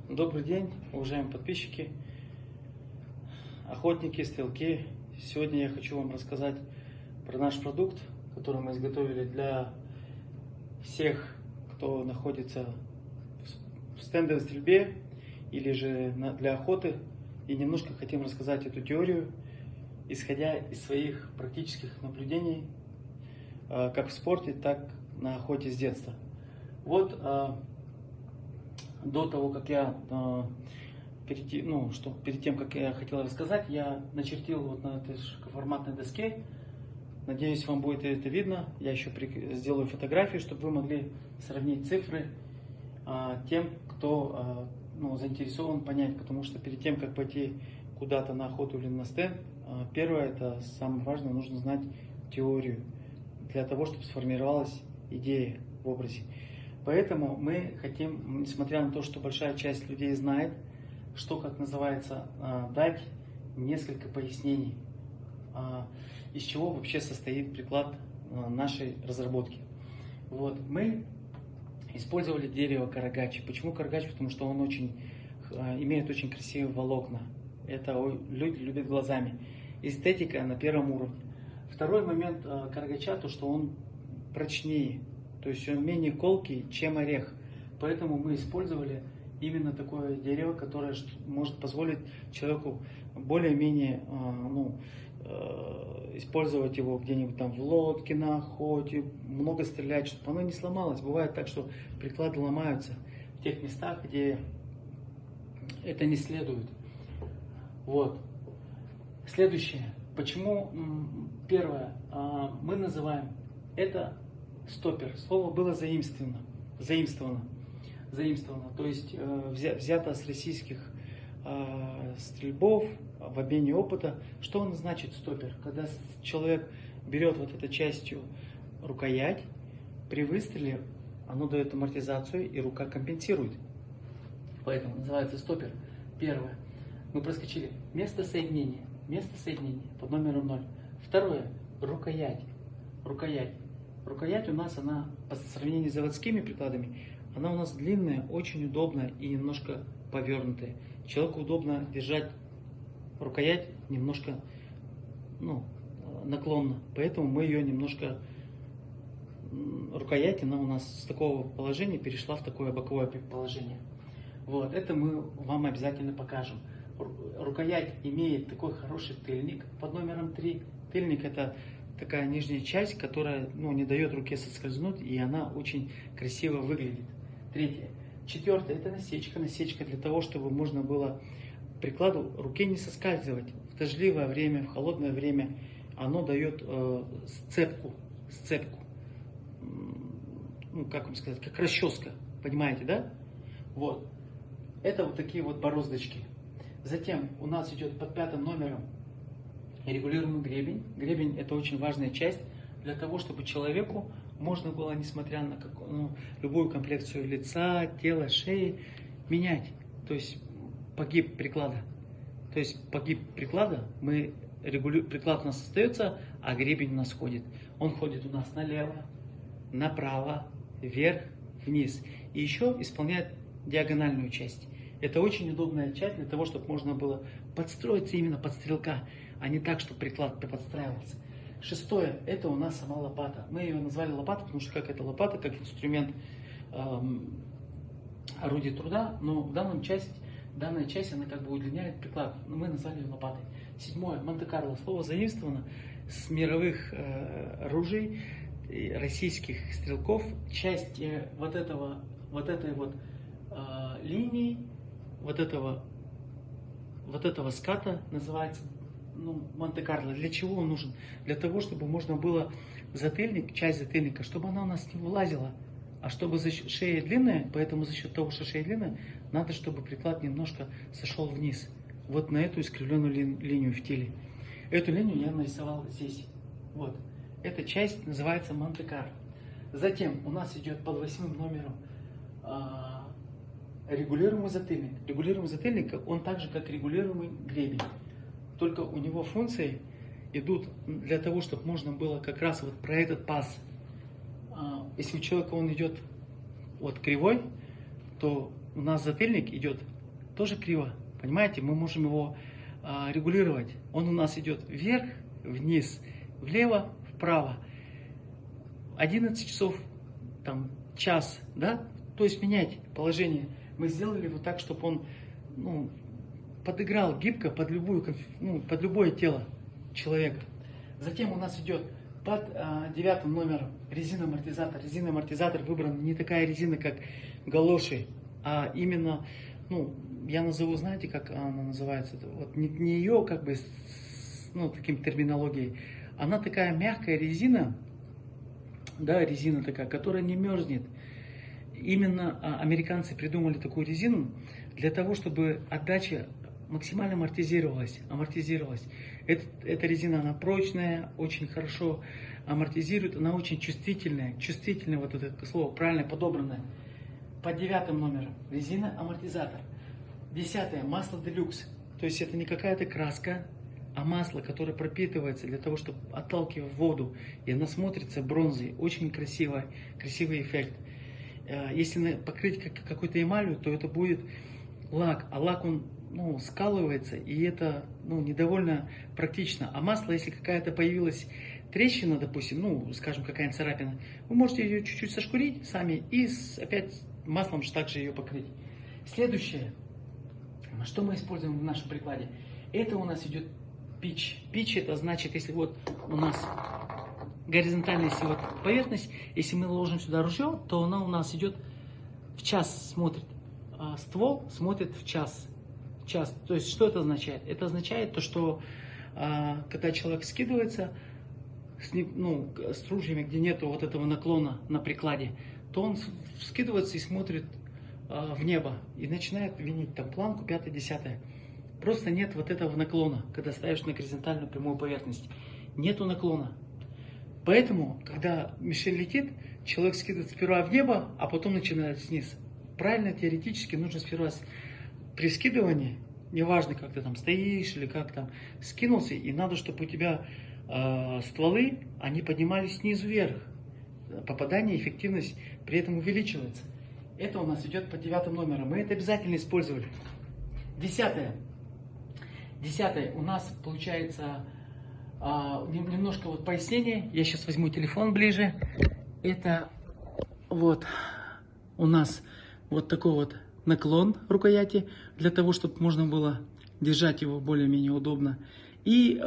Добрый день, уважаемые подписчики, охотники, стрелки. Сегодня я хочу вам рассказать про наш продукт, который мы изготовили для всех, кто находится в стендовой стрельбе или же для охоты. И немножко хотим рассказать эту теорию, исходя из своих практических наблюдений, как в спорте, так на охоте с детства. Вот до того, как я перед тем, как я хотел рассказать, я начертил вот на этой широкоформатной доске. Надеюсь, вам будет это видно. Я еще сделаю фотографии, чтобы вы могли сравнить цифры тем, кто заинтересован понять. Потому что перед тем, как пойти куда-то на охоту или на стенд, первое, это самое важное, нужно знать теорию, для того, чтобы сформировалась идея в образе. Поэтому мы хотим, несмотря на то, что большая часть людей знает, что, как называется, дать несколько пояснений, из чего вообще состоит приклад нашей разработки. Вот. Мы использовали дерево карагачи. Почему карагачи? Потому что он имеет очень красивые волокна. Это люди любят глазами. Эстетика на первом уровне. Второй момент карагача, то что он прочнее. То есть он менее колкий, чем орех. Поэтому мы использовали именно такое дерево, которое может позволить человеку более-менее использовать его где-нибудь там в лодке, на охоте, много стрелять, чтобы оно не сломалось. Бывает так, что приклады ломаются в тех местах, где это не следует. Вот. Следующее. Почему? Первое. Мы называем это стопер. Слово было заимствовано. То есть взято с российских стрельбов в обмене опыта. Что он значит стопер? Когда человек берет вот этой частью рукоять, при выстреле оно дает амортизацию и рука компенсирует. Поэтому называется стопер. Первое. Мы проскочили место соединения под номером 0. Второе. Рукоять. Рукоять у нас, она по сравнению с заводскими прикладами, она у нас длинная, очень удобная и немножко повернутая. Человеку удобно держать рукоять немножко наклонно, поэтому мы ее немножко, рукоять, она у нас с такого положения перешла в такое боковое положение. Вот, это мы вам обязательно покажем. Рукоять имеет такой хороший тыльник под номером 3. Тыльник — это такая нижняя часть, которая не дает руке соскользнуть, и она очень красиво выглядит. Третье. Четвертое — это насечка. Насечка для того, чтобы можно было прикладу руке не соскальзывать. В дождливое время, в холодное время оно дает сцепку. Как вам сказать, как расческа. Понимаете, да? Вот. Это вот такие вот бороздочки. Затем у нас идет под 5 номером регулируемый гребень. Гребень — это очень важная часть для того, чтобы человеку можно было, несмотря на любую комплекцию лица, тела, шеи, менять. То есть погиб приклада. Приклад у нас остается, а гребень у нас ходит. Он ходит у нас налево, направо, вверх, вниз. И еще исполняет диагональную часть. Это очень удобная часть для того, чтобы можно было подстроиться именно под стрелка, а не так, чтобы приклад подстраивался. Шестое, это у нас сама лопата. Мы ее назвали лопата, потому что как это лопата, как инструмент орудия труда, но в данная часть она как бы удлиняет приклад. Но мы назвали ее лопатой. Седьмое, Монте-Карло. Слово заимствовано с мировых ружей российских стрелков. Часть вот этой линии, вот этого ската называется Монте-Карло. Для чего он нужен? Для того, чтобы можно было часть затыльника, чтобы она у нас не вылазила. А чтобы шея длинная, поэтому за счет того, что шея длинная, надо, чтобы приклад немножко сошел вниз. Вот на эту искривленную линию в теле. Эту линию я нарисовал здесь. Вот. Эта часть называется Монте-Карло. Затем у нас идет под 8 номером регулируемый затыльник. Регулируемый затыльник, он так же, как регулируемый гребень. Только у него функции идут для того, чтобы можно было как раз вот про этот паз. Если у человека он идет вот кривой, то у нас затыльник идет тоже криво. Понимаете, мы можем его регулировать. Он у нас идет вверх, вниз, влево, вправо. 11 часов, там, час, да? То есть менять положение. Мы сделали вот так, чтобы он, ну, подыграл гибко под любое тело человека. Затем у нас идет под 9 номером резина-амортизатор. Резина-амортизатор выбрана не такая резина, как галоши, а именно, ну, я назову, знаете, как она называется? Вот не ее, как бы, ну, таким терминологией. Она такая мягкая резина, да, резина такая, которая не мерзнет. Именно американцы придумали такую резину для того, чтобы отдача максимально амортизировалась. Эта резина, она прочная, очень хорошо амортизирует, она очень чувствительная, вот это слово правильно подобранное. Под 9 номером резина-амортизатор. 10 масло делюкс. То есть это не какая-то краска, а масло, которое пропитывается для того, чтобы отталкивать воду. И она смотрится бронзой. Очень красивый эффект. Если покрыть какой-то эмалью, то это будет лак. А лак, он, ну, скалывается, и это, ну, недовольно практично. А масло, если какая-то появилась трещина, допустим, ну, скажем, какая-нибудь царапина, вы можете ее чуть-чуть сошкурить сами и опять маслом же также ее покрыть. Следующее, что мы используем в нашем прикладе, это у нас идет пич. Пич это значит, если вот у нас горизонтальная поверхность, если мы ложим сюда ружье, то она у нас идет в час, смотрит. Ствол смотрит в час. То есть что это означает? Это означает то, что когда человек скидывается с ружьями, где нету вот этого наклона на прикладе, то он скидывается и смотрит в небо и начинает винить там планку 5-10. Просто нет вот этого наклона, когда ставишь на горизонтальную прямую поверхность. Нету наклона. Поэтому, когда мишень летит, человек скидывает сперва в небо, а потом начинает вниз. Правильно, теоретически нужно сперва при скидывании, неважно, как ты там стоишь или как там, скинулся, и надо, чтобы у тебя стволы, они поднимались снизу вверх. Попадание, эффективность при этом увеличивается. Это у нас идет по 9 номерам. Мы это обязательно использовали. 10 у нас получается немножко вот пояснение. Я сейчас возьму телефон ближе. Это вот у нас вот такой вот наклон рукояти, для того, чтобы можно было держать его более-менее удобно. И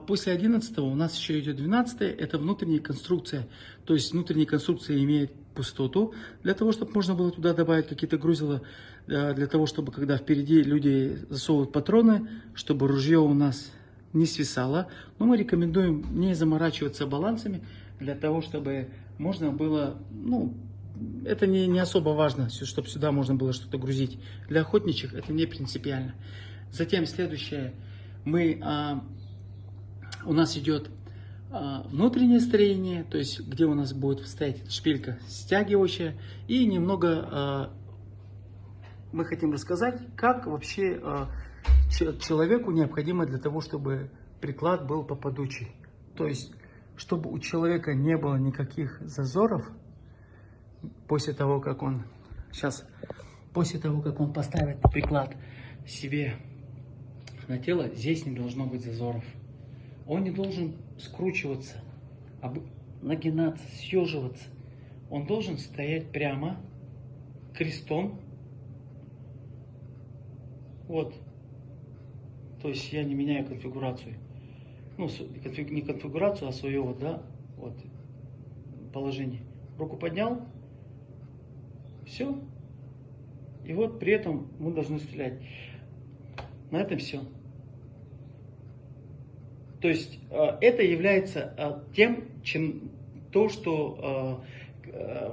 после 11 у нас еще идет 12, это внутренняя конструкция. То есть внутренняя конструкция имеет пустоту, для того, чтобы можно было туда добавить какие-то грузила, для того, чтобы когда впереди люди засовывают патроны, чтобы ружье у нас не свисало. Но мы рекомендуем не заморачиваться балансами, для того, чтобы можно было, ну, это не особо важно, чтобы сюда можно было что-то грузить. Для охотничьих это не принципиально. Затем следующее, у нас идет внутреннее строение, то есть где у нас будет стоять шпилька стягивающая. И немного мы хотим рассказать, как вообще человеку необходимо для того, чтобы приклад был попадучий. То есть, чтобы у человека не было никаких зазоров после того, как он поставит приклад себе на тело, здесь не должно быть зазоров. Он не должен скручиваться, нагинаться, съеживаться. Он должен стоять прямо, крестом. Вот. То есть я не меняю конфигурацию. Ну, не конфигурацию, а свое вот, да, вот положение. Руку поднял. Все. И вот при этом мы должны стрелять. На этом все. То есть это является то, что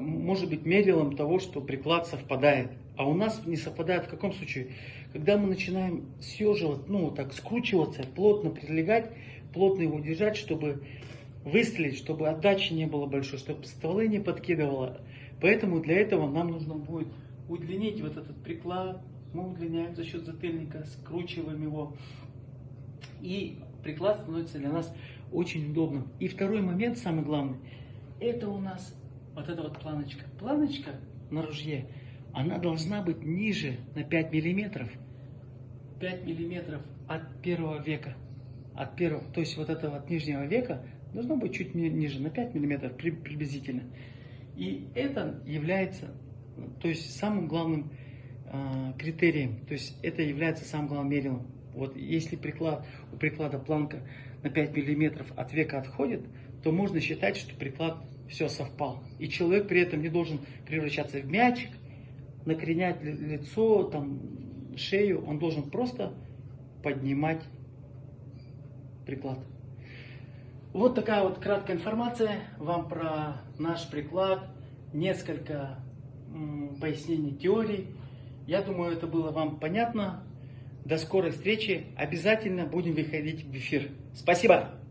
может быть мерилом того, что приклад совпадает. А у нас не совпадает в каком случае? Когда мы начинаем съеживать, ну так скручиваться, плотно прилегать, плотно его держать, чтобы выстрелить, чтобы отдачи не было большой, чтобы стволы не подкидывало. Поэтому для этого нам нужно будет удлинить вот этот приклад. Мы удлиняем за счет затыльника, скручиваем его. И приклад становится для нас очень удобным. И второй момент, самый главный, это у нас вот эта вот планочка. Планочка на ружье она должна быть ниже на 5 миллиметров. 5 миллиметров от первого века. От первого, то есть вот этого от нижнего века должно быть чуть ниже, на 5 миллиметров приблизительно. И это является, то есть самым главным критерием, то есть это является самым главным мерилом. Вот если у приклада планка на 5 миллиметров от века отходит, то можно считать, что приклад все совпал. И человек при этом не должен превращаться в мячик, накренять лицо, там, шею. Он должен просто поднимать приклад. Вот такая вот краткая информация вам про наш приклад. Несколько пояснений теорий. Я думаю, это было вам понятно. До скорой встречи. Обязательно будем выходить в эфир. Спасибо!